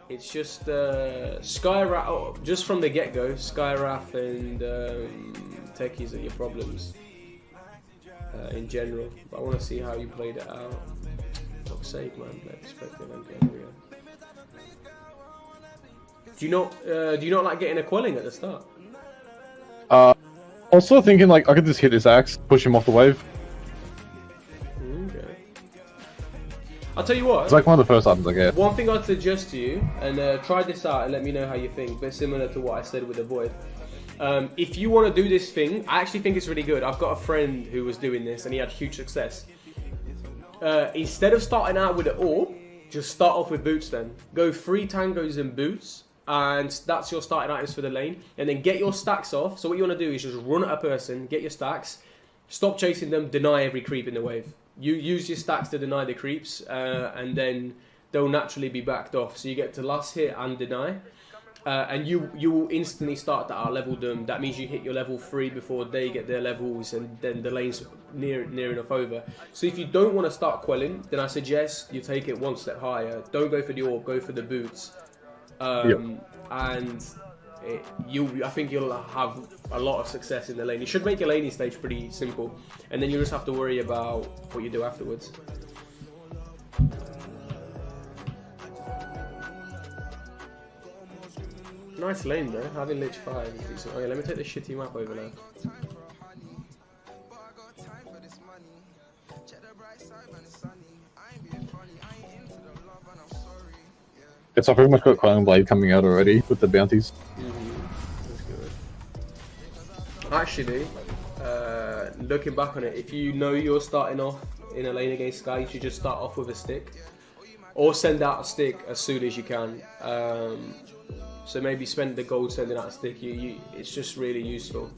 It's just Skywrath, just from the get-go, Skywrath and Techies are your problems in general. But I want to see how you played it out. Fuck's sake, man. Perspective. Do you not like getting a quelling at the start? Also thinking like I could just hit his axe, push him off the wave. Okay. I'll tell you what. It's like one of the first items I get. One thing I'd suggest to you, and try this out and let me know how you think, but similar to what I said with the Void. If you want to do this thing, I actually think it's really good. I've got a friend who was doing this and he had huge success. Instead of starting out with an orb, just start off with boots then. Go 3 tangos and boots, and that's your starting items for the lane. And then get your stacks off. So what you want to do is just run at a person, get your stacks, stop chasing them, deny every creep in the wave. You use your stacks to deny the creeps, and then they'll naturally be backed off. So you get to last hit and deny, and you will instantly start to out-level them. That means you hit your level 3 before they get their levels, and then the lane's near enough over. So if you don't want to start quelling, then I suggest you take it one step higher. Don't go for the orb, go for the boots, and I think you'll have a lot of success in the lane. You should make your laning stage pretty simple, and then you just have to worry about what you do afterwards. Nice lane though, having Lich 5 is decent. Okay, let me take this shitty map over now. Yes, I pretty much got Clown Blade coming out already with the bounties. That's good. Actually, looking back on it, if you know you're starting off in a lane against Sky, you should just start off with a stick. Or send out a stick as soon as you can. So maybe spend the gold sending out a stick. It's just really useful.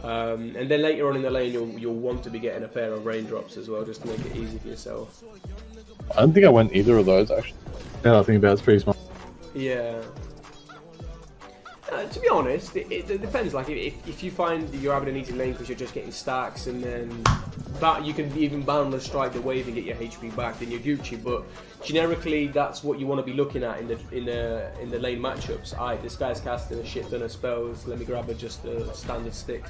And then later on in the lane, you'll want to be getting a pair of raindrops as well, just to make it easy for yourself. I don't think I went either of those actually. Now I think about it's pretty smart. Yeah. To be honest, it depends. Like if you find that you're having an easy lane because you're just getting stacks, and then that you can even boundless strike the wave and get your HP back, then you're Gucci. But generically, that's what you want to be looking at in the lane matchups. Alright, this guy's casting a shit ton of spells. Let me grab just a standard stick.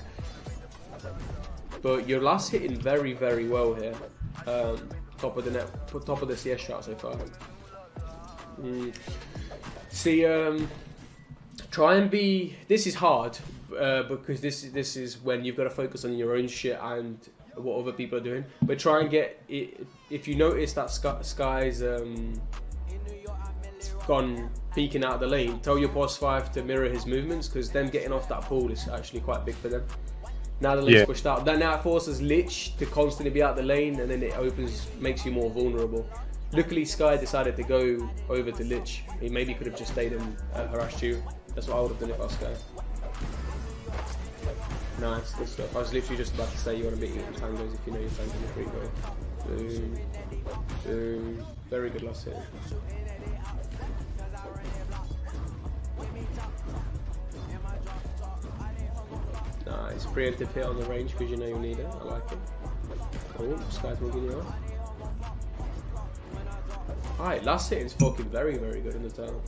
But you're last hitting very, very well here. Top of the CS shot so far. See, try and be. This is hard because this is when you've got to focus on your own shit and what other people are doing. But try and get it. If you notice that Sky's gone peeking out of the lane, tell your boss 5 to mirror his movements, because them getting off that pool is actually quite big for them. Now the lane's pushed out. Now it forces Lich to constantly be out the lane, and then it makes you more vulnerable. Luckily, Sky decided to go over to Lich. He maybe could have just stayed and harassed you. That's what I would have done if I was Sky. Nice, good stuff. I was literally just about to say you want to beat your tangos if you know you're tanking the free go. Boom. Boom. Very good last hit. Nice. Preemptive hit on the range because you know you'll need it. I like it. Cool. Sky's moving you off. Alright, last hit is fucking very, very good in the town.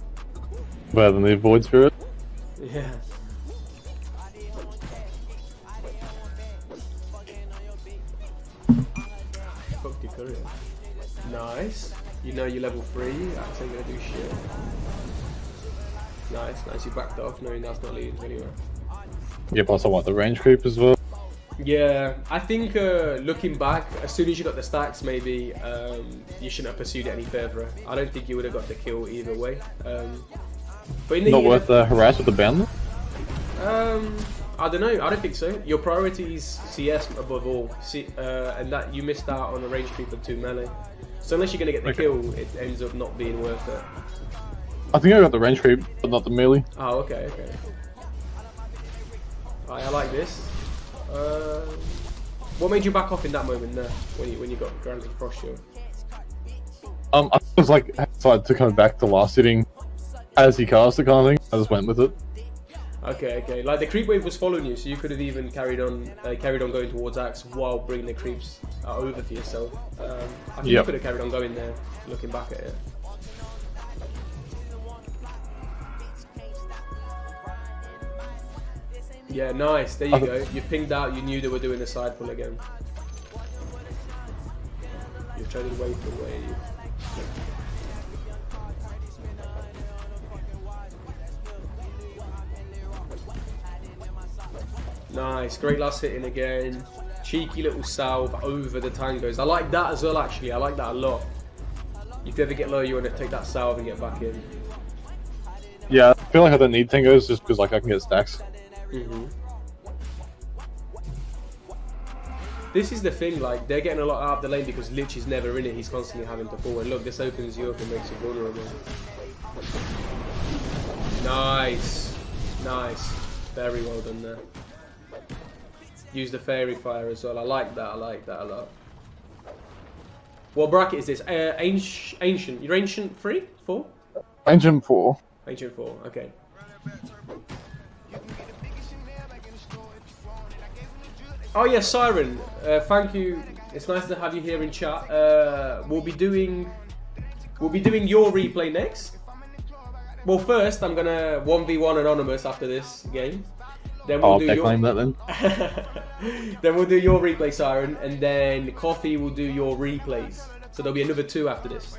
Better than the Void Spirit? Yeah. Fuck your career. Nice. You know you're level 3, that's ain't gonna do shit. Nice, you backed off knowing that's not leading to anywhere. Yeah, plus I want the range creep as well. Yeah, I think looking back, as soon as you got the stacks, maybe you shouldn't have pursued it any further. I don't think you would have got the kill either way. But in the Not worth the harass with the bound? I don't know. I don't think so. Your priority is CS above all, and that you missed out on a range creep and 2 melee. So unless you're gonna get the kill, it ends up not being worth it. I think I got the range creep, but not the melee. Oh, okay. Right, I like this. What made you back off in that moment there, when you got granted frost shield? I was like, decided to come back to last hitting as he cast it kind of thing. I just went with it. Okay. Like the creep wave was following you, so you could have even carried on going towards Axe while bringing the creeps over for yourself. I think you could have carried on going there, looking back at it. Yeah, nice. There you go. You pinged out. You knew they were doing the side pull again. You're trying to wait for the wave. Nice. Great last hitting again. Cheeky little salve over the tangos. I like that as well, actually. I like that a lot. If you ever get low, you want to take that salve and get back in. Yeah, I feel like I don't need tangos just because like I can get stacks. This is the thing, like, they're getting a lot out of the lane because Lich is never in it, he's constantly having to pull. And look, this opens you up and makes you vulnerable. Nice. Nice. Very well done there. Use the Fairy Fire as well, I like that a lot. What bracket is this? Ancient. You're Ancient 3? 4? Ancient 4. Ancient 4, okay. Oh yeah, Siren. Thank you. It's nice to have you here in chat. We'll be doing your replay next. Well, first I'm gonna 1v1 Anonymous after this game. Then we'll do your... that then. Then we'll do your replay, Siren, and then Coffee will do your replays. So there'll be another 2 after this.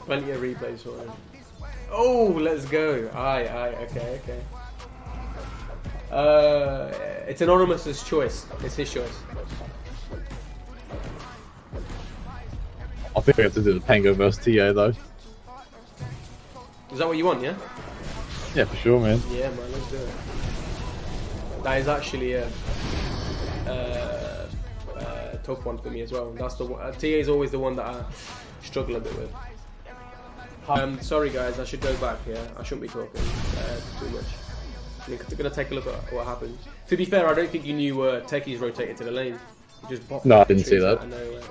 Plenty of replays for him. Oh, let's go. Aye, okay. It's Anonymous's choice. It's his choice. I think we have to do the Tango versus TA though. Is that what you want, yeah? Yeah, for sure, man. Yeah, man, let's do it. That is actually a tough one for me as well. That's the one. TA is always the one that I struggle a bit with. Sorry guys, I should go back here. I shouldn't be talking too much. I'm gonna take a look at what happened. To be fair, I don't think you knew Techies rotated to the lane. You just popped. No, I didn't see that. Out of nowhere.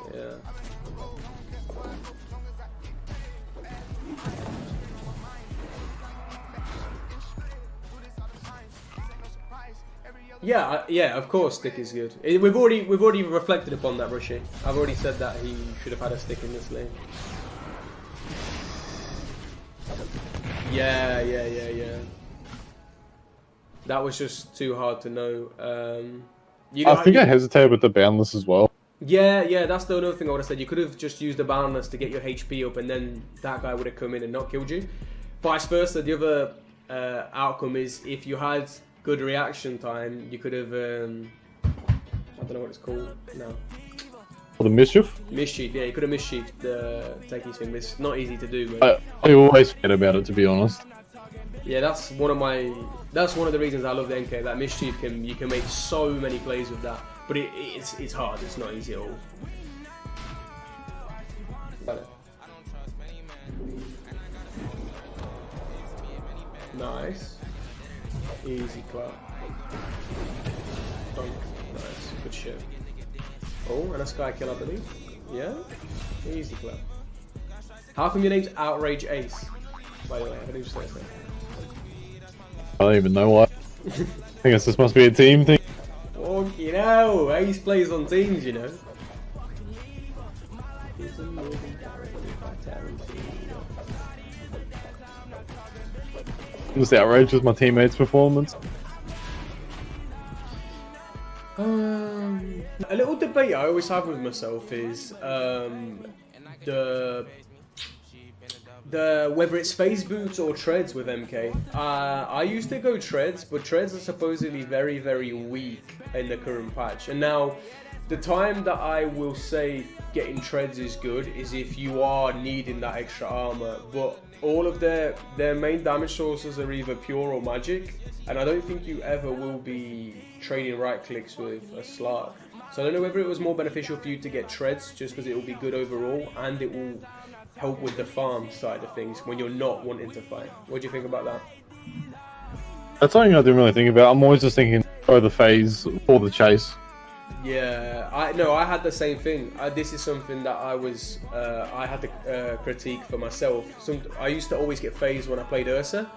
Yeah. Yeah, of course, stick is good. We've already reflected upon that, Rushy. I've already said that he should have had a stick in this lane. Yeah. That was just too hard to know. I think I hesitated with the boundless as well. Yeah, that's the other thing I would have said. You could have just used the boundless to get your HP up, and then that guy would have come in and not killed you. Vice versa, the other outcome is if you had good reaction time, you could have, I don't know what it's called now. For the mischief? Mischief, yeah, you could have mischiefed the Techies thing. It's not easy to do, man. I always forget about it, to be honest. Yeah, that's one of the reasons I love the NK. That mischief you can make so many plays with that, but it's hard. It's not easy at all. Nice, easy clap. Nice, good shit. Oh, and a sky kill, I believe. Yeah, easy clap. How come your name's Outrage Ace? By the way, I didn't just say that. I don't even know why. I guess this must be a team thing. Oh, you know, Ace plays on teams, you know. Just outraged with my teammates' performance. A little debate I always have with myself is the whether it's phase boots or treads with MK. I used to go treads, but treads are supposedly very, very weak in the current patch. And now, the time that I will say getting treads is good is if you are needing that extra armor. But all of their main damage sources are either pure or magic, and I don't think you ever will be trading right clicks with a Slark. So I don't know whether it was more beneficial for you to get treads just because it will be good overall and it will help with the farm side of things when you're not wanting to fight. What do you think about that? That's something I didn't really think about. I'm always just thinking, the phase or the chase. Yeah, I had the same thing. This is something that I had to critique for myself. I used to always get phased when I played Ursa.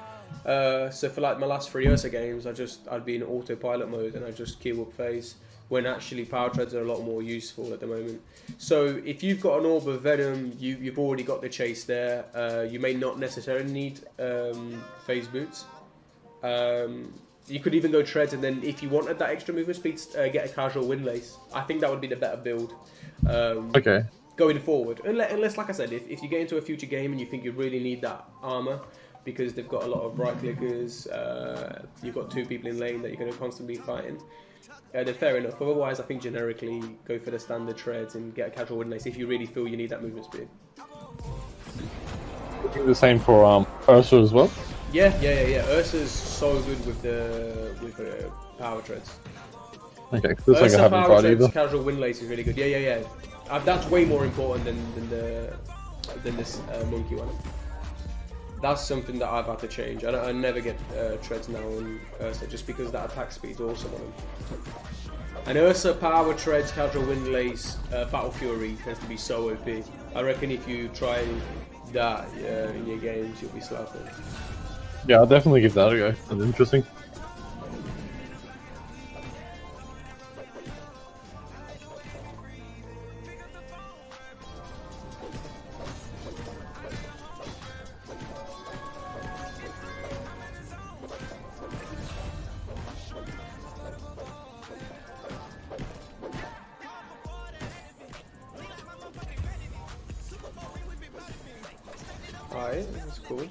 So for like my last 3 Ursa games, I'd be in autopilot mode and I just queue up phase. when actually power treads are a lot more useful at the moment. So if you've got an Orb of Venom, you've already got the chase there. You may not necessarily need phase boots. You could even go treads, and then if you wanted that extra movement speed, get a casual windlace. I think that would be the better build. Okay. Going forward, unless, like I said, if you get into a future game and you think you really need that armor because they've got a lot of right clickers, you've got 2 people in lane that you're going to constantly be fighting, then fair enough. Otherwise, I think generically go for the standard treads and get a casual windlace if you really feel you need that movement speed. The same for Ursa as well. Yeah. Ursa's so good with the power treads. Okay, this Ursa I haven't power tried treads, either. casual windlace is really good. Yeah. That's way more important than this monkey one. That's something that I've had to change. I never get treads now on Ursa just because that attack speed's awesome on them. And Ursa power treads, casual windlace, battle fury tends to be so OP. I reckon if you try that in your games, you'll be slapping. Yeah, I'll definitely give that a go. That's interesting. Alright, that's cool.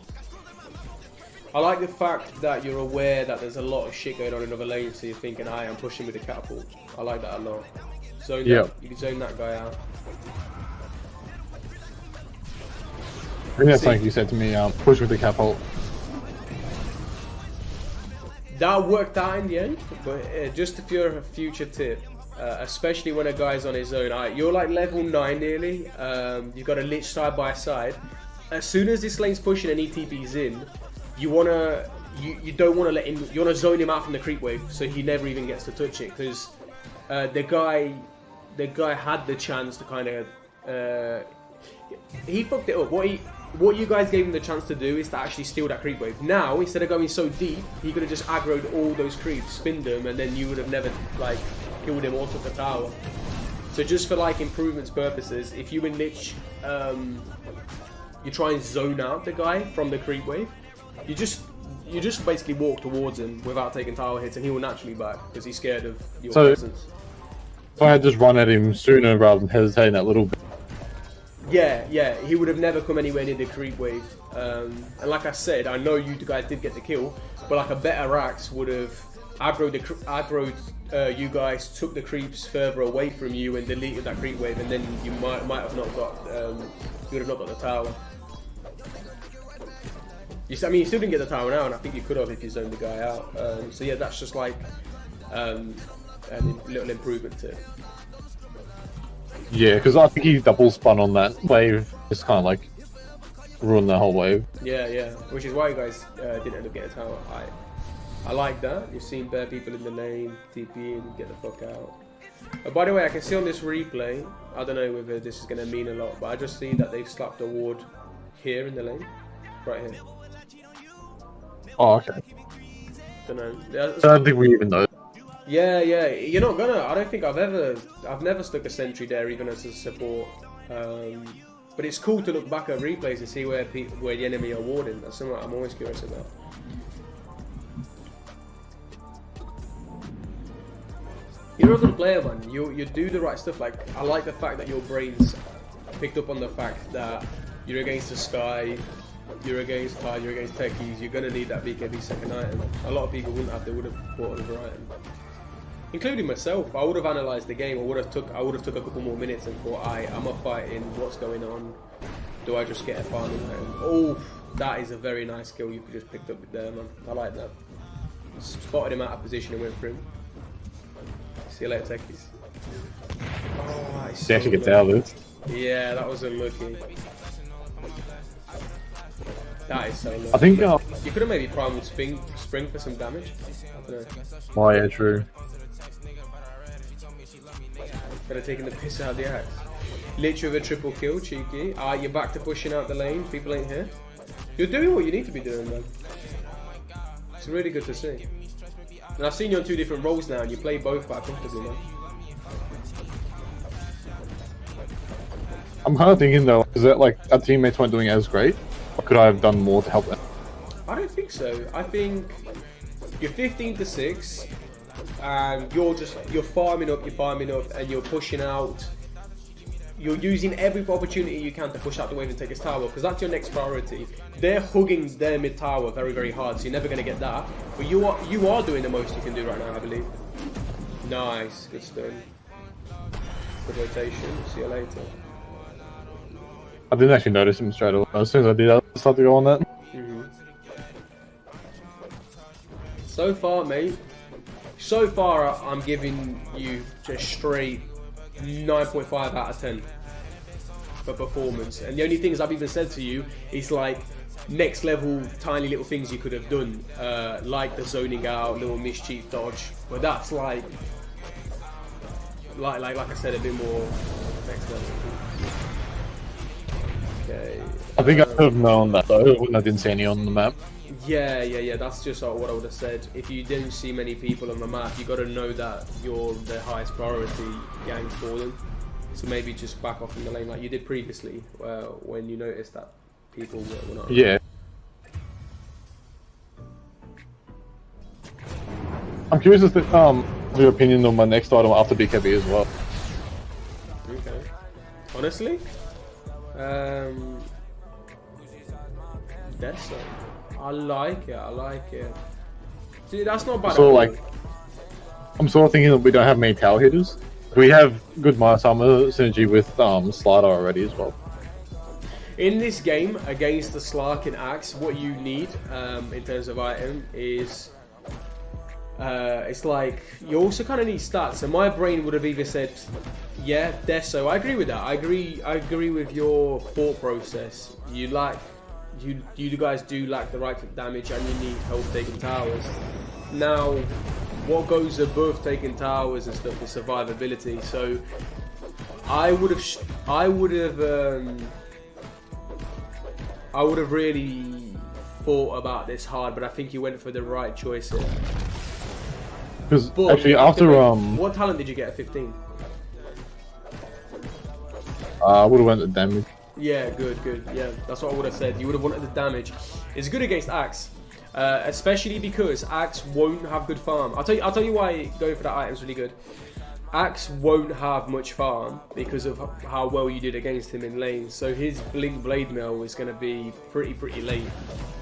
I like the fact that you're aware that there's a lot of shit going on in other lanes, so you're thinking, "Aye, I'm pushing with the catapult." I like that a lot. Zone that, you can zone that guy out. I think that's something you said to me, push with the catapult. That worked out in the end, but just if you're a future tip, especially when a guy's on his own, you're like level 9 nearly, you've got a Lich side by side. As soon as this lane's pushing and ETB's in, you don't want to let him, you want to zone him out from the creep wave so he never even gets to touch it, because the guy had the chance to kind of, he fucked it up. What you guys gave him the chance to do is to actually steal that creep wave. Now, instead of going so deep, he could have just aggroed all those creeps, spinned them, and then you would have never like killed him or took the tower. So just for like improvements purposes, if you in Lich, you try and zone out the guy from the creep wave, you just basically walk towards him without taking tower hits, and he will naturally back because he's scared of your presence. If I had just run at him sooner rather than hesitating that little bit. Yeah, he would have never come anywhere near the creep wave. And like I said, I know you guys did get the kill, but like a better axe would have aggroed you guys, took the creeps further away from you, and deleted that creep wave, and then you might have not got you would have not got the tower. You still didn't get the tower now, and I think you could have if you zoned the guy out. So yeah, that's just like a little improvement to it. Yeah, because I think he double spun on that wave. It's kind of like ruined the whole wave. Yeah, which is why you guys didn't end up getting a tower. I like that. You've seen bare people in the lane, TP in, get the fuck out. By the way, I can see on this replay, I don't know whether this is going to mean a lot, but I just see that they've slapped a ward here in the lane, right here. Oh, okay. Don't know. I don't think we even know. Yeah, you're not gonna. I don't think I've never stuck a sentry there even as a support. But it's cool to look back at replays and see where the enemy are warding. That's something I'm always curious about. You're a good player, man. You do the right stuff. Like, I like the fact that your brains picked up on the fact that you're against the Sky, you're against Tide, you're against Techies. You're gonna need that BKB second item. A lot of people wouldn't have. They would have bought another item. Including myself, I would have analysed the game. I would have took a couple more minutes and thought, am I fighting? What's going on? Do I just get a farming item? Oh, that is a very nice skill you could just picked up there, man. I like that. Spotted him out of position and went for him. See you later, techies. Oh, that is so actually gets out of it. Yeah, that was unlucky. That is so lucky. I think you could have maybe primed Spring for some damage. I don't know. Oh yeah, true. Could have taken the piss out of the axe. Literally with a triple kill, cheeky. You're back to pushing out the lane. People ain't here. You're doing what you need to be doing, man. It's really good to see. And I've seen you on 2 different roles now, and you play both quite comfortably, man. I'm kind of thinking though, is that like our teammates weren't doing as great? Or could I have done more to help them? I don't think so. I think you're 15 to 6, and you're farming up, and you're pushing out. You're using every opportunity you can to push out the wave and take his tower, because that's your next priority. They're hugging their mid tower very, very hard, so you're never going to get that. But you are doing the most you can do right now, I believe. Nice, good stun. Good rotation. See you later. I didn't actually notice him straight away. As soon as I did, I started to go on that. So far, mate. So far, I'm giving you just straight 9.5 out of 10 for performance. And the only things I've even said to you is like next level, tiny little things you could have done, like the zoning out, little mischief dodge. But that's like I said, a bit more next level. Okay. I think I could have known that though when I didn't see any on the map. Yeah. That's just what I would have said. If you didn't see many people on the map, you got to know that you're the highest priority gang for them. So maybe just back off in the lane like you did previously, when you noticed that people were not. Yeah. I'm curious as to your opinion on my next item after BKB as well. Okay. Honestly, that's I like it. See, that's not bad. So like, I'm sort of thinking that we don't have many tower hitters. We have good Midas Armor synergy with Slider already as well. In this game against the Slark and Axe, what you need in terms of item is it's like you also kind of need stats. So my brain would have either said, yeah, Deso. I agree with that. I agree with your thought process. You guys do lack the right click damage, and you need help taking towers. Now, what goes above taking towers and stuff is survivability. So I would have really thought about this hard, but I think you went for the right choice here. Because actually, after what talent did you get at 15? I would have went to damage. Yeah, good. Yeah, that's what I would have said. You would have wanted the damage. It's good against Axe, especially because Axe won't have good farm. I'll tell you why going for that item is really good. Axe won't have much farm because of how well you did against him in lane. So his Blink Blade Mill is going to be pretty late.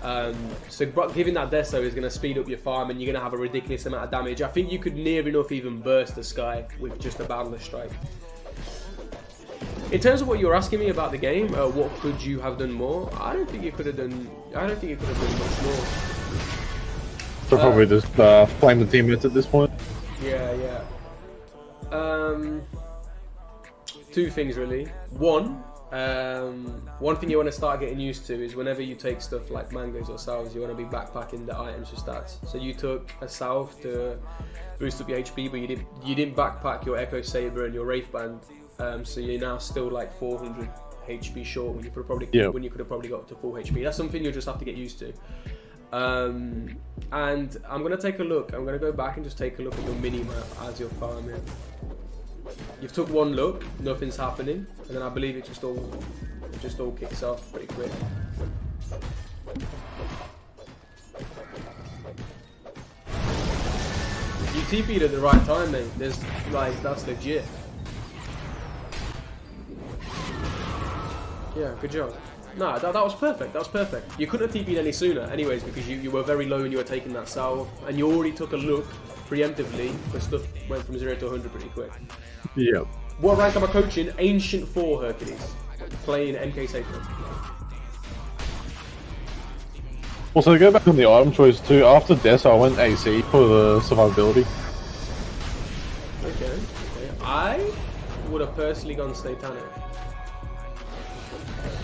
But giving that Deso is going to speed up your farm, and you're going to have a ridiculous amount of damage. I think you could near enough even burst the sky with just a Boundless Strike. In terms of what you're asking me about the game, what could you have done more? I don't think you could have done much more. So probably just playing the teammates at this point. Yeah. Two things really. One thing you want to start getting used to is whenever you take stuff like mangoes or salves, you want to be backpacking the items for stats. So you took a salve to boost up your HP, but you didn't backpack your Echo Saber and your Wraith Band. So you're now still like 400 HP short when you could have probably got up to full HP. That's something you'll just have to get used to. And I'm gonna take a look. I'm gonna go back and just take a look at your mini map as you're farming. You've took one look, nothing's happening, and then I believe it just all kicks off pretty quick. You TP'd at the right time, mate. That's legit. Yeah, good job. No, that was perfect. That was perfect. You couldn't have TP'd any sooner, anyways, because you were very low and you were taking that salve, and you already took a look preemptively, because stuff went from 0 to 100 pretty quick. Yep. What rank am I coaching? Ancient 4 Hercules. Playing MK Safelane. Also, to go back on the item choice too, after Death I went AC for the survivability. Okay. I would have personally gone Satanic.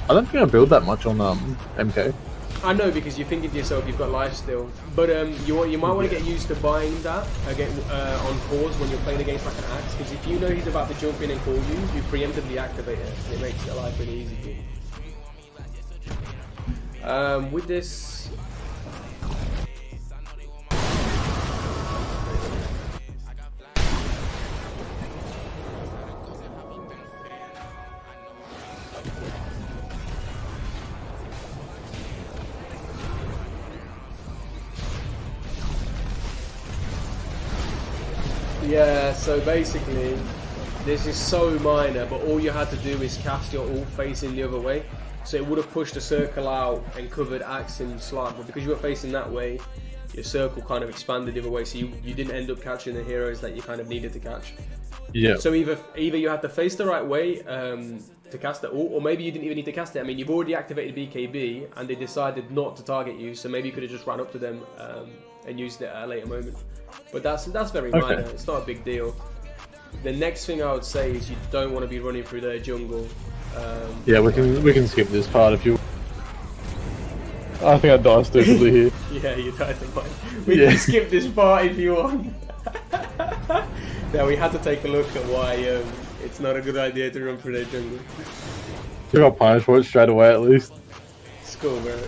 I don't think I build that much on MK. I know, because you're thinking to yourself you've got life still, but you might want to get used to buying that again on pause when you're playing against like an Axe, because if you know he's about to jump in and call you, you preemptively activate it, and it makes your life really easy for you. With this. Yeah, so basically, this is so minor, but all you had to do is cast your ult facing the other way. So it would have pushed a circle out and covered Axe and Slug, but because you were facing that way, your circle kind of expanded the other way, so you didn't end up catching the heroes that you kind of needed to catch. Yeah. So either you had to face the right way to cast the ult, or maybe you didn't even need to cast it. I mean, you've already activated BKB, and they decided not to target you, so maybe you could have just ran up to them and used it at a later moment. But that's very minor. It's not a big deal. The next thing I would say is you don't want to be running through their jungle. Yeah, we can skip this part if you. I think I died stupidly here. Yeah, you died in mine. We can skip this part if you want. Yeah, we had to take a look at why it's not a good idea to run through their jungle. You got punished for it straight away at least. It's cool, bro.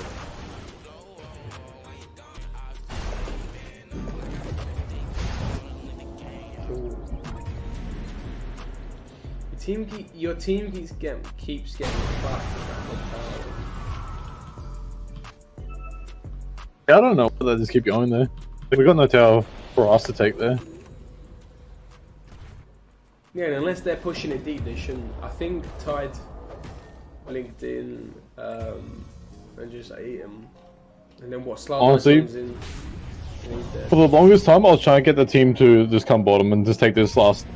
Your team keeps getting fucked. Yeah, I don't know whether they just keep going there. We got no tower for us to take there. Yeah, and unless they're pushing it deep, they shouldn't. I think Tide linked in and just ate him. And then what? Honestly, in. For the longest time, I was trying to get the team to just come bottom and just take this last.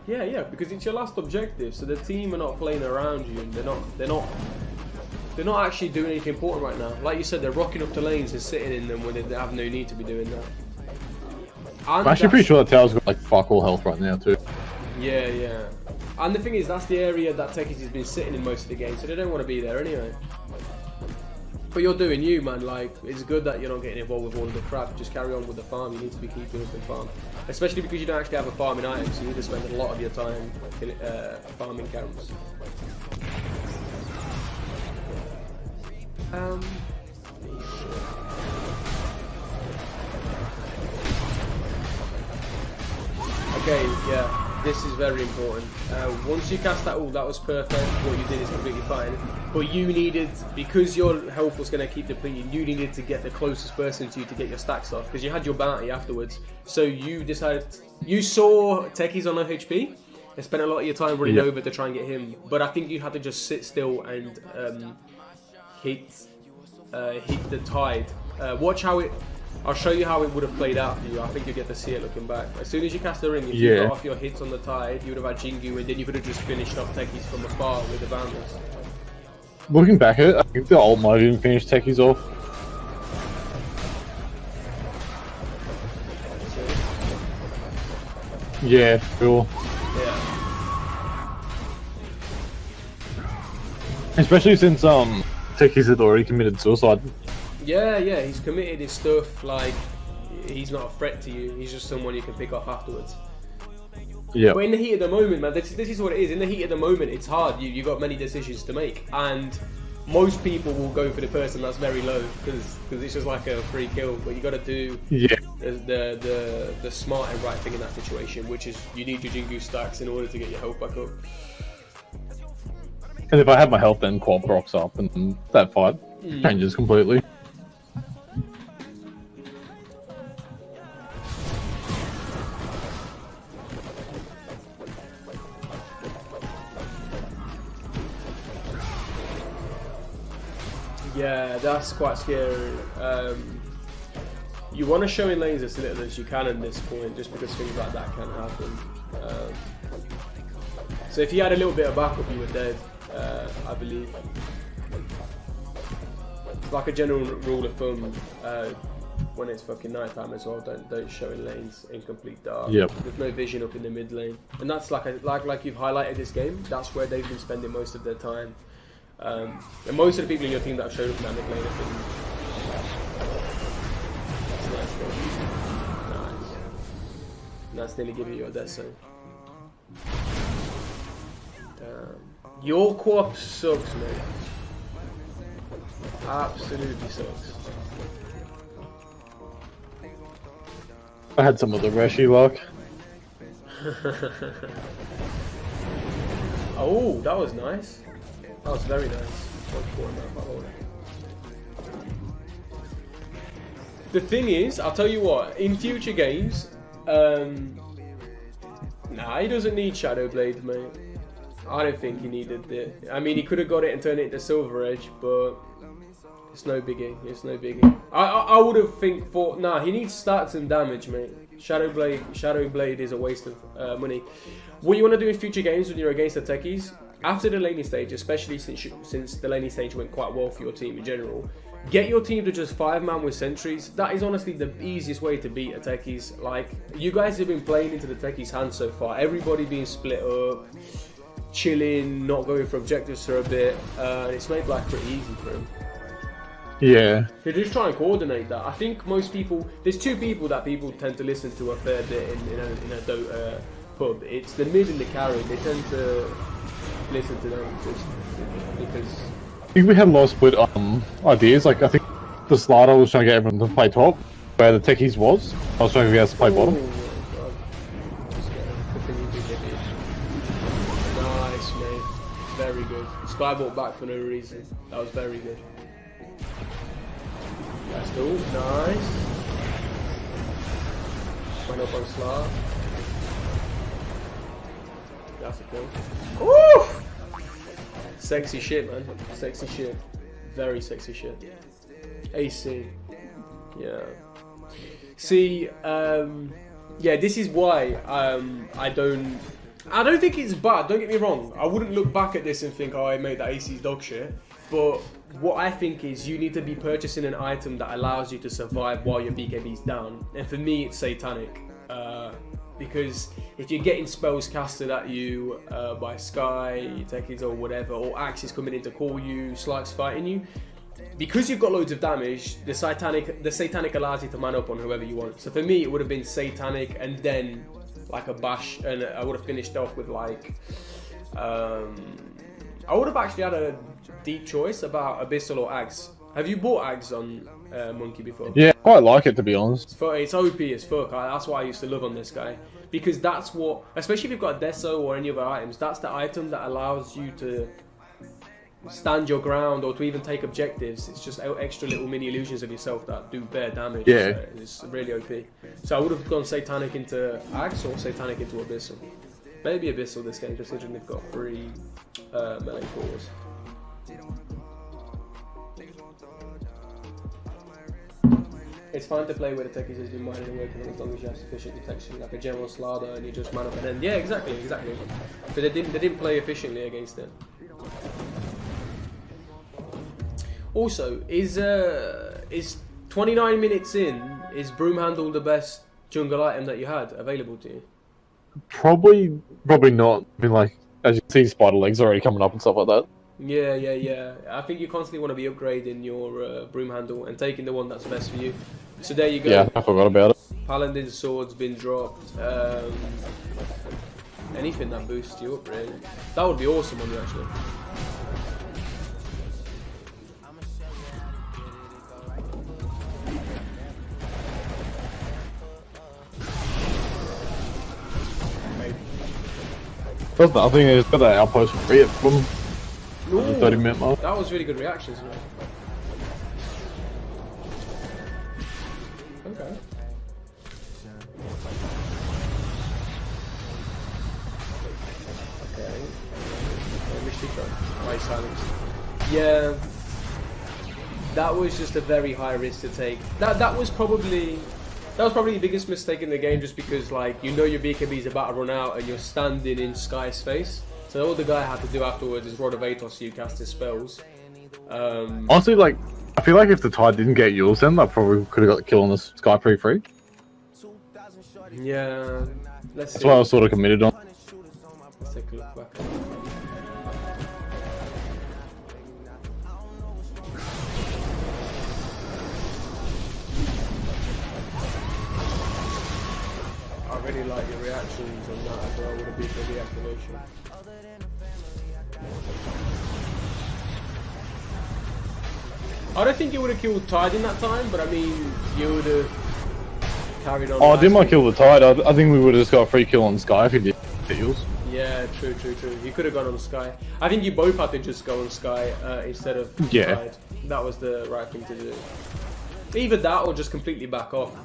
Yeah, because it's your last objective. So the team are not playing around you, and they're not actually doing anything important right now. Like you said, they're rocking up to lanes and sitting in them when they have no need to be doing that. And I'm actually pretty sure that tower's got like fuck all health right now too. Yeah. And the thing is, that's the area that Techies has been sitting in most of the game, so they don't want to be there anyway. But you're doing you, man. Like, it's good that you're not getting involved with all of the crap. Just carry on with the farm. You need to be keeping up the farm, especially because you don't actually have a farming item, so you need to spend a lot of your time farming camps. Okay, yeah, this is very important. Once you cast that ult, that was perfect. What you did is completely fine. But you needed, because your health was going to keep depleting, you needed to get the closest person to you to get your stacks off, because you had your bounty afterwards. So you decided, you saw Techies on low HP, and spent a lot of your time running over to try and get him. But I think you had to just sit still and hit the Tide. Watch how it. I'll show you how it would have played out for you. I think you get to see it looking back. As soon as you cast the ring, if you got off your hits on the Tide, you would have had Jingu, and then you could have just finished off Techies from afar with the bounties. Looking back at it, I think the ult might even finish Techies off. Yeah, sure. Yeah. Especially since Techies had already committed suicide. Yeah, he's committed his stuff, like, he's not a threat to you, he's just someone you can pick off afterwards. Yeah. But in the heat of the moment, man, this is what it is. In the heat of the moment, it's hard. You got many decisions to make, and most people will go for the person that's very low because it's just like a free kill. But you got to do the smart and right thing in that situation, which is you need your Jingu stacks in order to get your health back up. And if I have my health, then Quad rocks up, and that fight changes completely. Yeah, that's quite scary. You want to show in lanes as little as you can at this point, just because things like that can happen. So if you had a little bit of backup, you were dead, I believe. It's like a general rule of thumb, when it's fucking nighttime as well, don't show in lanes in complete dark. Yep. There's no vision up in the mid lane, and that's like you've highlighted this game. That's where they've been spending most of their time. And most of the people in your team that have showed up in that mid lane have been nice. That's nearly giving you a death zone. Damn. Your co-op sucks, mate. Absolutely sucks. I had some of the Reshy luck. Oh, that was nice. That was very nice. The thing is, I'll tell you what, in future games, Nah, he doesn't need Shadow Blade, mate. I don't think he needed it. I mean, he could have got it and turned it into Silver Edge, but it's no biggie. It's no biggie. I would have thought, nah, he needs stats and damage, mate. Shadow Blade is a waste of money. What you want to do in future games when you're against the techies, after the laning stage, especially since the laning stage went quite well for your team in general, get your team to just 5-man with sentries. That is honestly the easiest way to beat a techies. Like, you guys have been playing into the techies' hands so far. Everybody being split up, chilling, not going for objectives for a bit. It's made life pretty easy for him. Yeah. So just try and coordinate that. I think most people, there's two people that people tend to listen to a fair bit in a Dota pub. It's the mid and the carry. They tend to listen to them just because. I think we had a lot of split ideas. Like, I think the Slider was trying to get everyone to play top, where the techies was. I was trying to get us to play bottom. Nice, mate. Very good. Sky bought back for no reason. That was very good. That's cool. Nice. Went up on Slar. That's a kill. Woo! Sexy shit, man. Sexy shit. Very sexy shit. AC. Yeah. See, yeah, this is why I don't think it's bad. Don't get me wrong. I wouldn't look back at this and think, oh, I made that AC's dog shit. But what I think is you need to be purchasing an item that allows you to survive while your BKB's down. And for me, it's Satanic. Because if you're getting spells casted at you by Sky, techies or whatever, or Axe is coming in to call you, Slark's fighting you, because you've got loads of damage, the Satanic allows you to man up on whoever you want. So for me, it would have been Satanic and then like a Bash, and I would have finished off with like, I would have actually had a deep choice about Abyssal or Axe. Have you bought Axe on Monkey before? Yeah, I quite like it, to be honest. It's OP as fuck. That's why I used to love on this guy. Because that's what, especially if you've got a Deso or any other items, that's the item that allows you to stand your ground or to even take objectives. It's just extra little mini illusions of yourself that do bare damage. Yeah. It's really OP. So I would have gone Satanic into Axe or Satanic into Abyssal. Maybe Abyssal this game, just considering they've got 3 melee cores. It's fine to play with the techies has been mining and working on as long as you have sufficient detection, like a general Slider, and you just man up and then. Yeah, exactly. But they didn't play efficiently against it. Also, is 29 minutes in, is Broom Handle the best jungle item that you had available to you? Probably not. I mean, like, as you see, Spider Legs already coming up and stuff like that. Yeah. I think you constantly want to be upgrading your Broom Handle and taking the one that's best for you. So there you go. Yeah, I forgot about it. Paladin's sword's been dropped. Anything that boosts you up, really. That would be awesome on you, actually. That's nothing. It's got that outpost for free from the 30-minute mark. That was really good reactions, man. Okay. Why silence? Yeah. That was just a very high risk to take. That was probably the biggest mistake in the game, just because, like, you know your BKB is about to run out and you're standing in Sky's face. So all the guy had to do afterwards is Rod of Atos so you cast his spells. Honestly, like, I feel like if the Tide didn't get yours, then I probably could have got the kill on the Sky pretty free. Yeah, let's see. That's why I was sort of committed on. Let's take a look back. I really like your reactions on that as well with a BKB activation. I don't think you would have killed Tide in that time, but I mean, you would have carried on. Oh, I didn't kill the Tide. I think we would have just got a free kill on Sky if he did heals. Yeah, true. You could have gone on Sky. I think you both had to just go on Sky instead of Tide. That was the right thing to do. Either that or just completely back off.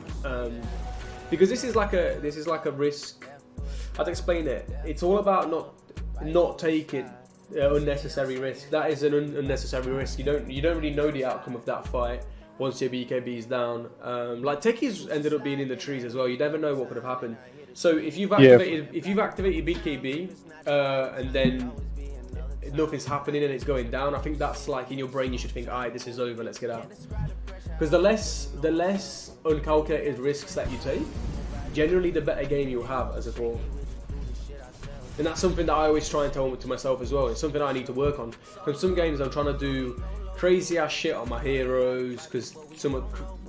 because this is like a risk. I'd explain it. It's all about not taking unnecessary risk. That is an unnecessary risk. You don't really know the outcome of that fight once your BKB is down. Like Techies ended up being in the trees as well. You never know what could have happened. So if you've activated BKB and then nothing's happening and it's going down, I think that's like in your brain you should think, alright, this is over, let's get out. Because the less uncalculated risks that you take, generally the better game you'll have as a core. And that's something that I always try and tell to myself as well. It's something I need to work on. Because some games I'm trying to do crazy ass shit on my heroes because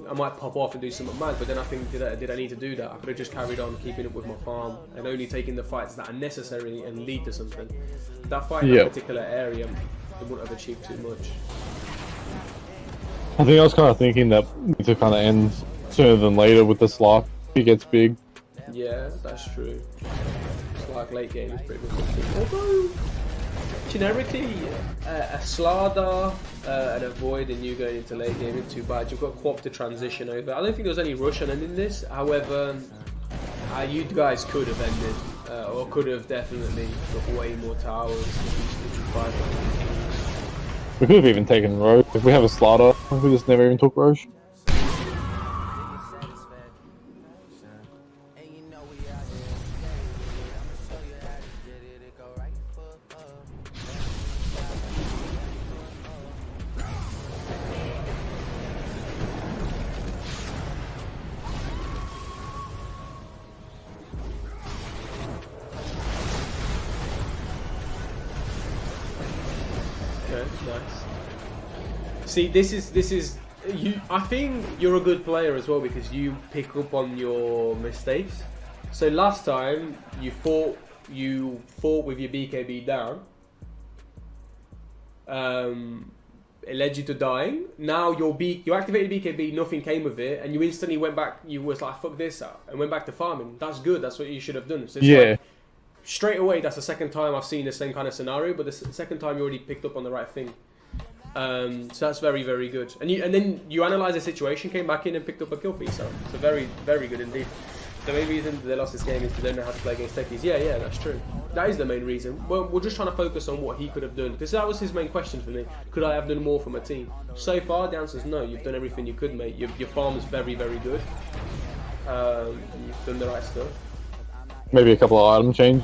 I might pop off and do something mad, but then I think, did I need to do that? I could have just carried on keeping up with my farm and only taking the fights that are necessary and lead to something. That fight in that particular area, it wouldn't have achieved too much. I think I was kind of thinking that to kind of end sooner than later with the Slark. He gets big. Yeah, that's true. Slark late game is pretty good. Although, generically, a Slardar and a Void and you going into late game isn't too bad. You've got Quap to transition over. I don't think there was any rush on ending this. However, you guys could have ended, or could have definitely got way more towers if you tried. We could have even taken Roche. If we have a Slardar, we just never even took Roche. Nice. See, this is you. I think you're a good player as well because you pick up on your mistakes. So last time you fought with your BKB down. It led you to dying. Now you activated BKB, nothing came of it, and you instantly went back. You was like, fuck this up, and went back to farming. That's good. That's what you should have done. So it's like, straight away, that's the second time I've seen the same kind of scenario, but the second time you already picked up on the right thing. So that's very, very good. And then you analyze the situation, came back in and picked up a kill for yourself. So very, very good indeed. The main reason they lost this game is they don't know how to play against techies. Yeah, that's true. That is the main reason. Well, we're just trying to focus on what he could have done, because that was his main question for me. Could I have done more for my team? So far, the answer is no. You've done everything you could, mate. Your farm is very, very good. You've done the right stuff. Maybe a couple of item change.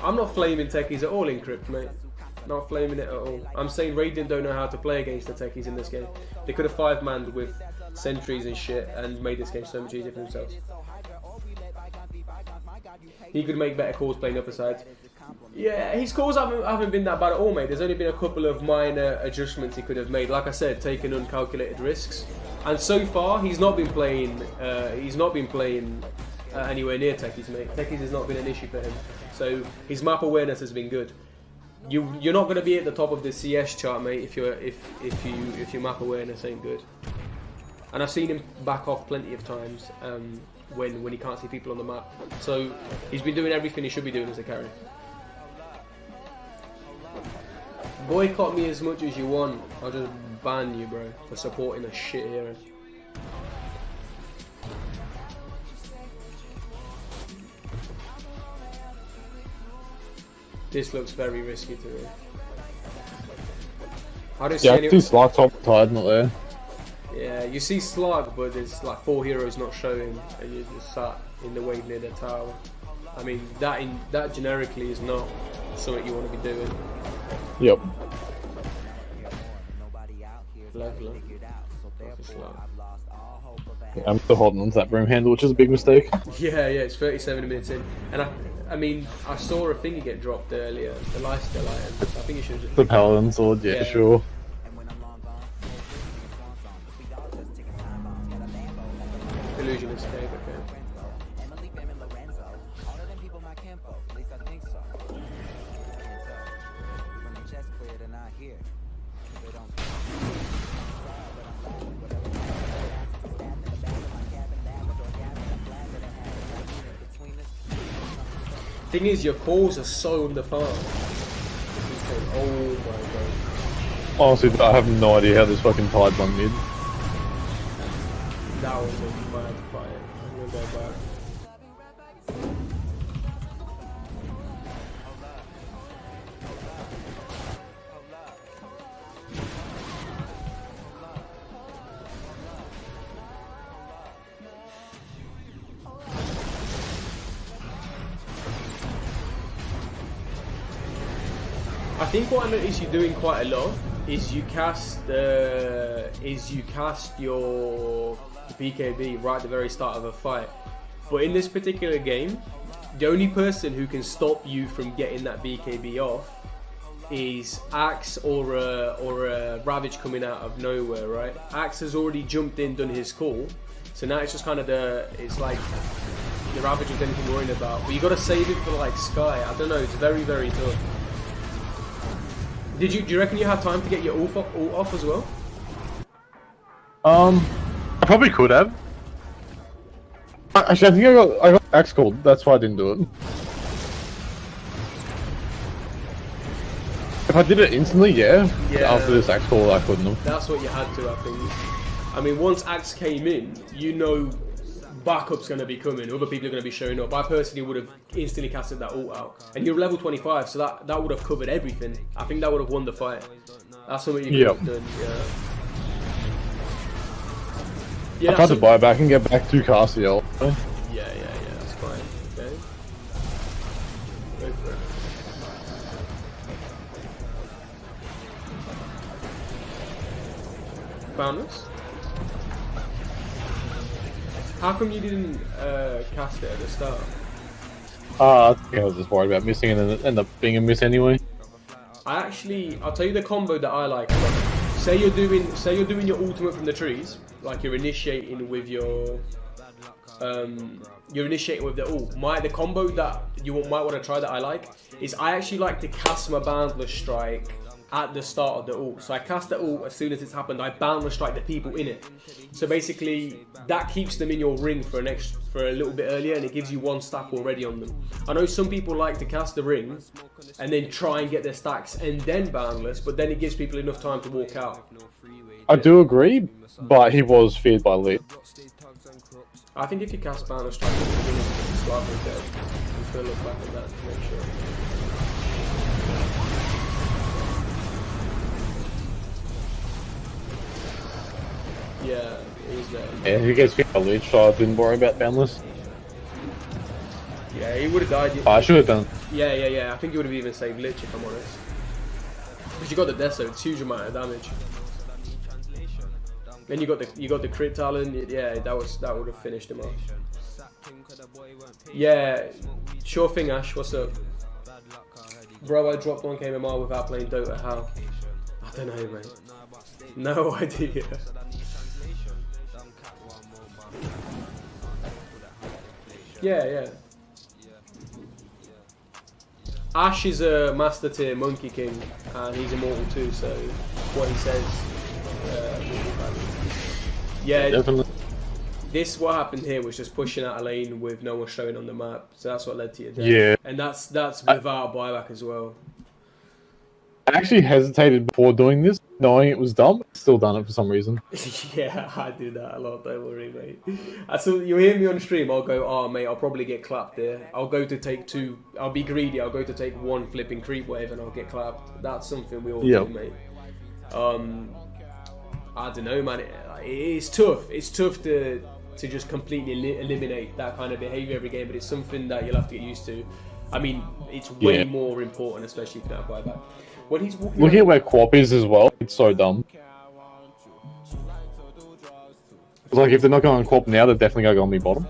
I'm not flaming techies at all in Crypt, mate. Not flaming it at all. I'm saying Radiant don't know how to play against the techies in this game. They could have 5-manned with sentries and shit and made this game so much easier for themselves. He could make better calls playing upper sides. Yeah, his calls haven't been that bad at all, mate. There's only been a couple of minor adjustments he could have made. Like I said, taking uncalculated risks. And so far, he's not been playing. Anywhere near techies, mate. Techies has not been an issue for him. So his map awareness has been good. You're not going to be at the top of the CS chart, mate, if your map awareness ain't good. And I've seen him back off plenty of times when he can't see people on the map. So he's been doing everything he should be doing as a carry. Boycott me as much as you want. I'll just ban you, bro, for supporting a shit hero. This looks very risky to me. I don't see I see Slark top tide not there. Yeah, you see Slug, but there's like 4 heroes not showing, and you're just sat in the wave near the tower. I mean, that generically is not something you want to be doing. Yep. Lovely. I'm still holding on to that broom handle, which is a big mistake. Yeah, it's 37 minutes in, and I mean, I saw a thingy get dropped earlier, the lifesteal item. I think you should just... The Paladin sword, yeah, sure. Illusion escape, okay. Thing is, your calls are so underfarmed. Oh my god. Honestly, I have no idea how this fucking tide's on mid. That was a mad fight. I'm gonna go think what I noticed you doing quite a lot is you cast your BKB right at the very start of a fight. But in this particular game, the only person who can stop you from getting that BKB off is Axe or a Ravage coming out of nowhere, right? Axe has already jumped in, done his call, so now it's just kind of it's like the Ravage with anything worrying about. But you got to save it for like Sky. I don't know. It's very, very tough. Do you reckon you have time to get your ult off as well? I probably could have. Actually, I think I got Axe called. That's why I didn't do it. If I did it instantly, yeah. After this Axe call, I couldn't have. That's what you had to, I think. I mean, once Axe came in, you know backup's going to be coming. Other people are going to be showing up. I personally would have instantly casted that ult out. And you're level 25, so that would have covered everything. I think that would have won the fight. That's something you could have done, yeah. I tried to buy back and get back to Castiel. Yeah, that's fine. Okay. Go for it. Boundless? How come you didn't cast it at the start? I think I was just worried about missing and then it ended up being a miss anyway. I'll tell you the combo that I like. Say you're doing your ultimate from the trees, like you're initiating with the ult. The combo that you might want to try that I like is I actually like to cast my Boundless Strike at the start of the ult. So I cast the ult as soon as it's happened. I Boundless Strike the people in it. So basically that keeps them in your ring for a little bit earlier, and it gives you one stack already on them. I know some people like to cast the ring and then try and get their stacks and then Boundless, but then it gives people enough time to walk out. I do agree, but he was feared by Lee. I think if you cast Boundless Strike, it's rather dead. I'm just going to look back at that to make sure. Yeah, he's there. Yeah, he gets feared by Lee, so I didn't worry about Boundless. Yeah, he would have died. I should have done. Yeah. I think he would have even saved Lich, if I'm honest. Because you got the death, so it's huge amount of damage. Then you got the crit talent. Yeah, that would have finished him off. Yeah, sure thing, Ash. What's up, bro? I dropped 1k MMR without playing Dota. How? I don't know, mate. No idea. Yeah. Ash is a master tier Monkey King, and he's immortal too. So what he says. Yeah, definitely. What happened here was just pushing out a lane with no one showing on the map, so that's what led to your death. Yeah, and that's without buyback as well. I actually hesitated before doing this, knowing it was dumb. Still done it for some reason. Yeah, I do that a lot. Don't worry, mate. You hear me on stream, I'll go, oh mate, I'll probably get clapped there. I'll go to take 2. I'll be greedy. I'll go to take 1 flipping creep wave, and I'll get clapped. That's something we all do, mate. I don't know, man. It's tough. It's tough to just completely eliminate that kind of behavior every game, but it's something that you'll have to get used to. I mean, it's way more important, especially if you don't have buyback. When he's walking Look at where Quap is as well. It's so dumb. It's like if they're not going on Quap now, they're definitely going to go on me bottom.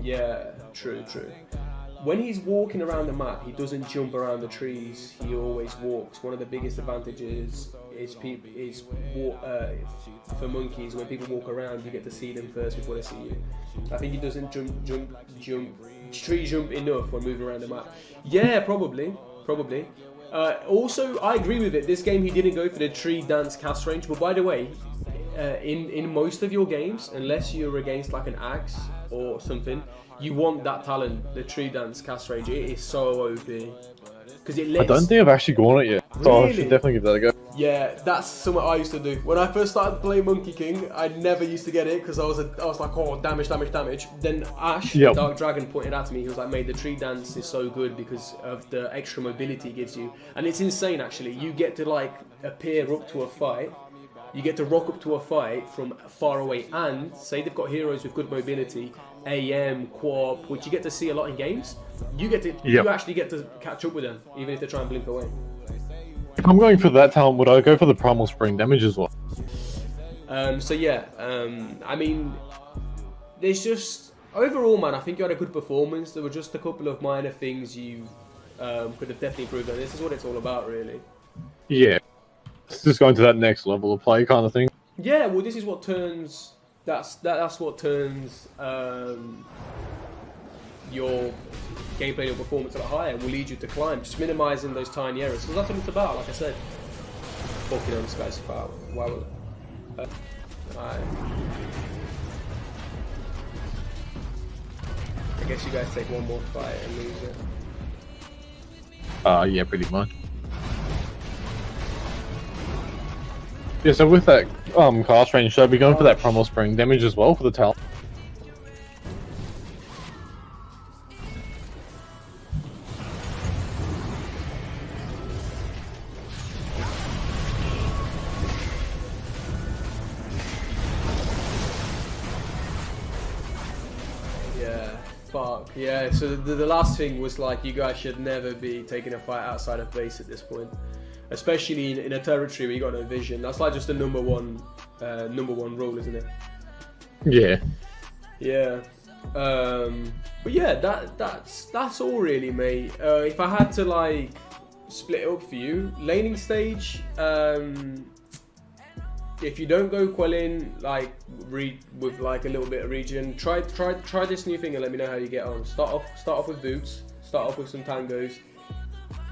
Yeah, true. When he's walking around the map, he doesn't jump around the trees. He always walks. One of the biggest advantages for monkeys, when people walk around, you get to see them first before they see you. I think he doesn't tree jump enough when moving around the map. Yeah, probably. Also, I agree with it. This game, he didn't go for the tree dance cast range. But by the way, in most of your games, unless you're against like an Axe or something, you want that talent, the tree dance cast range. It is so OP. Because it lets... I don't think I've actually gone it yet. So I should definitely give that a go. Yeah, that's something I used to do. When I first started playing Monkey King, I never used to get it because I was like, oh, damage. Then Ash, Dark Dragon, pointed out to me, he was like, mate, the tree dance is so good because of the extra mobility it gives you. And it's insane, actually. You get to, like, appear up to a fight. You get to rock up to a fight from far away. And, say they've got heroes with good mobility, AM, Quap, which you get to see a lot in games. You actually get to catch up with them, even if they try and blink away. If I'm going for that talent, would I go for the primal spring damage as well? So yeah, I mean, there's just overall, man. I think you had a good performance. There were just a couple of minor things you could have definitely improved on. This is what it's all about, really. Yeah, it's just going to that next level of play kind of thing. Yeah, well, this is what turns. That's what turns your gameplay and your performance a lot higher. Will lead you to climb, just minimizing those tiny errors. So that's what it's about. Like I said, fucking on this guy's foul. Wow. I guess you guys take one more fight and lose it. Yeah, pretty much. Yeah, so with that cast range, should I be going for that primal spring damage as well for the talent? Yeah, fuck. Yeah, so the last thing was like, you guys should never be taking a fight outside of base at this point. Especially in a territory where you got no vision. That's like just the number one rule, isn't it? Yeah. Yeah. But yeah, that's all really, mate. If I had to like split it up for you, laning stage, if you don't go quelling, like with like a little bit of regen, try this new thing and let me know how you get on. Start off with boots, start off with some tangos.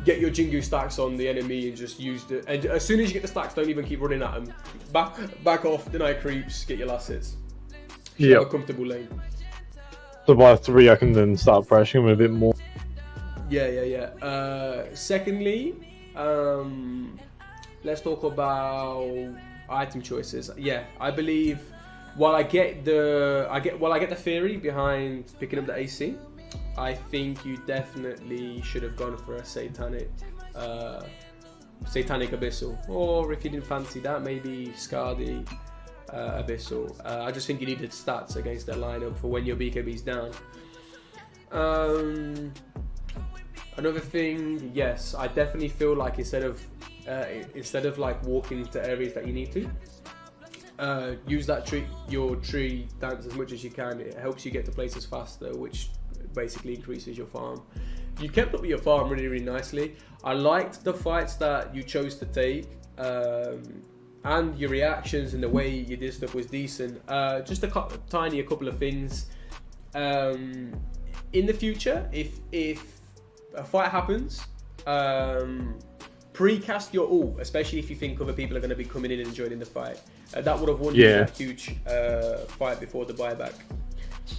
Get your Jingu stacks on the enemy and just use the. And as soon as you get the stacks, don't even keep running at them. Back off, deny creeps, get your last hits. Yeah. A comfortable lane. So by 3, I can then start pressuring him a bit more. Yeah. Secondly, let's talk about item choices. Yeah, I believe while I get the theory behind picking up the AC. I think you definitely should have gone for a Satanic Abyssal, or if you didn't fancy that, maybe Skadi Abyssal. I just think you needed stats against that lineup for when your BKB's down. Another thing, yes, I definitely feel like instead of like walking to areas that you need to, use your tree dance as much as you can. It helps you get to places faster, which basically increases your farm. You kept up with your farm really nicely. I liked the fights that you chose to take, and your reactions and the way you did stuff was decent. Just a couple of things. In the future, if a fight happens, pre-cast your ult, especially if you think other people are going to be coming in and joining the fight. That would have won you a huge fight before the buyback.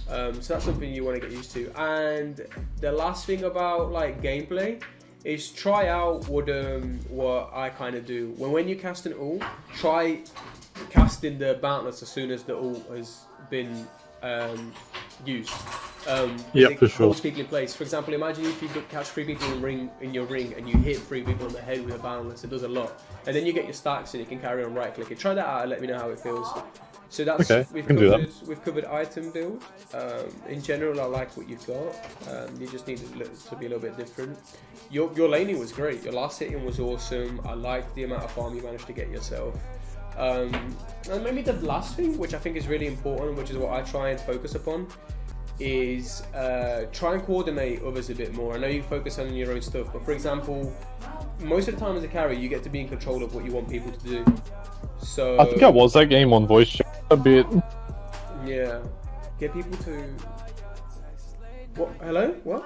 So that's something you want to get used to. And the last thing about like gameplay is try out what I kind of do. When you cast an ult, try casting the Boundless as soon as the ult has been used. Yeah, for sure. Holds people in place. For example, imagine if you could catch 3 people in your ring and you hit 3 people on the head with a Boundless. It does a lot. And then you get your stacks and you can carry on right clicking. Try that out and let me know how it feels. So that's okay, we've covered item build. In general, I like what you've got. You just need it to be a little bit different. Your laning was great. Your last hitting was awesome. I liked the amount of farm you managed to get yourself. And maybe the last thing, which I think is really important, which is what I try and focus upon, is try and coordinate others a bit more. I know you focus on your own stuff, but for example, most of the time as a carry, you get to be in control of what you want people to do. So I think I was that game on voice chat a bit. Yeah. Get people to... What? Hello? What?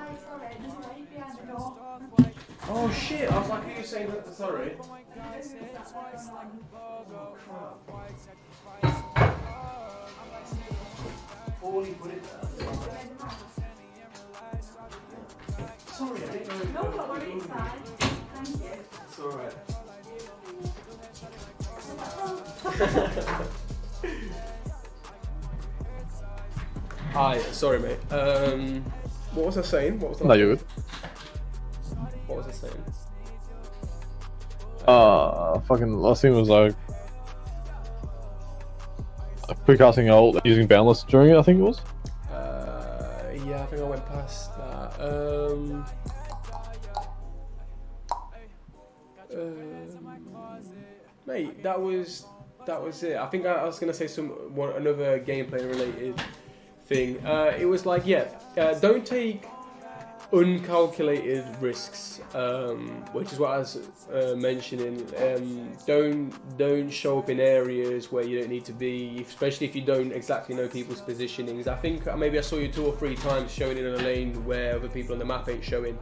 Oh shit, I was like, are you saying that? Sorry. Sorry, I didn't know. No, don't worry, it's fine. Thank you. It's alright. Hi, sorry mate. What was I saying? What was the No, you're good. What was I saying? Fucking last thing was like pre-casting ult using Boundless during it, I think it was. Yeah, I think I went past that. Mate, that was it. I think I was gonna say another gameplay related thing. It was like, don't take uncalculated risks, which is what I was mentioning. Don't show up in areas where you don't need to be, especially if you don't exactly know people's positionings. I think maybe I saw you 2 or 3 times showing in a lane where other people on the map ain't showing.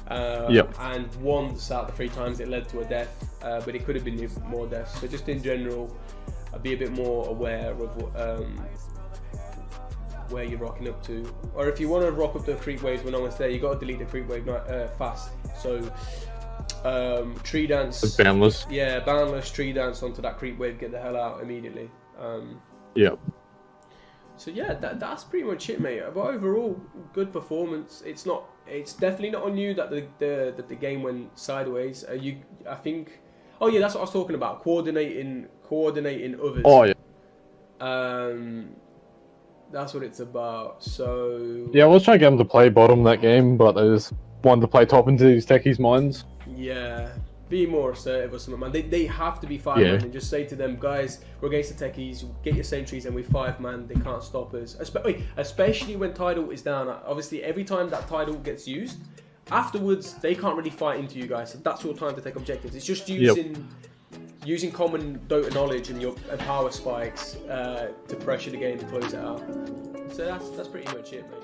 And once out of the 3 times it led to a death, but it could have been more deaths. So just in general, I'd be a bit more aware of where you're rocking up to, or if you want to rock up the creep waves when no one's there, you got to delete the creep wave fast. So tree dance, banless. Yeah, banless tree dance onto that creep wave, get the hell out immediately. So yeah, that's pretty much it, mate. But overall, good performance. It's definitely not on you that the game went sideways. I think. Oh yeah, that's what I was talking about. Coordinating others. Oh yeah. That's what it's about. So yeah, I was trying to get them to play bottom that game, but they just wanted to play top into these techies' minds. Yeah, be more assertive or something, man. They have to be 5-man and just say to them, guys, we're against the techies. Get your sentries and we're 5-man. They can't stop us. Especially when Tidal is down. Obviously, every time that Tidal gets used, afterwards they can't really fight into you guys. So that's your time to take objectives. It's just using common Dota knowledge and your power spikes to pressure the game to close it out. So that's pretty much it, mate.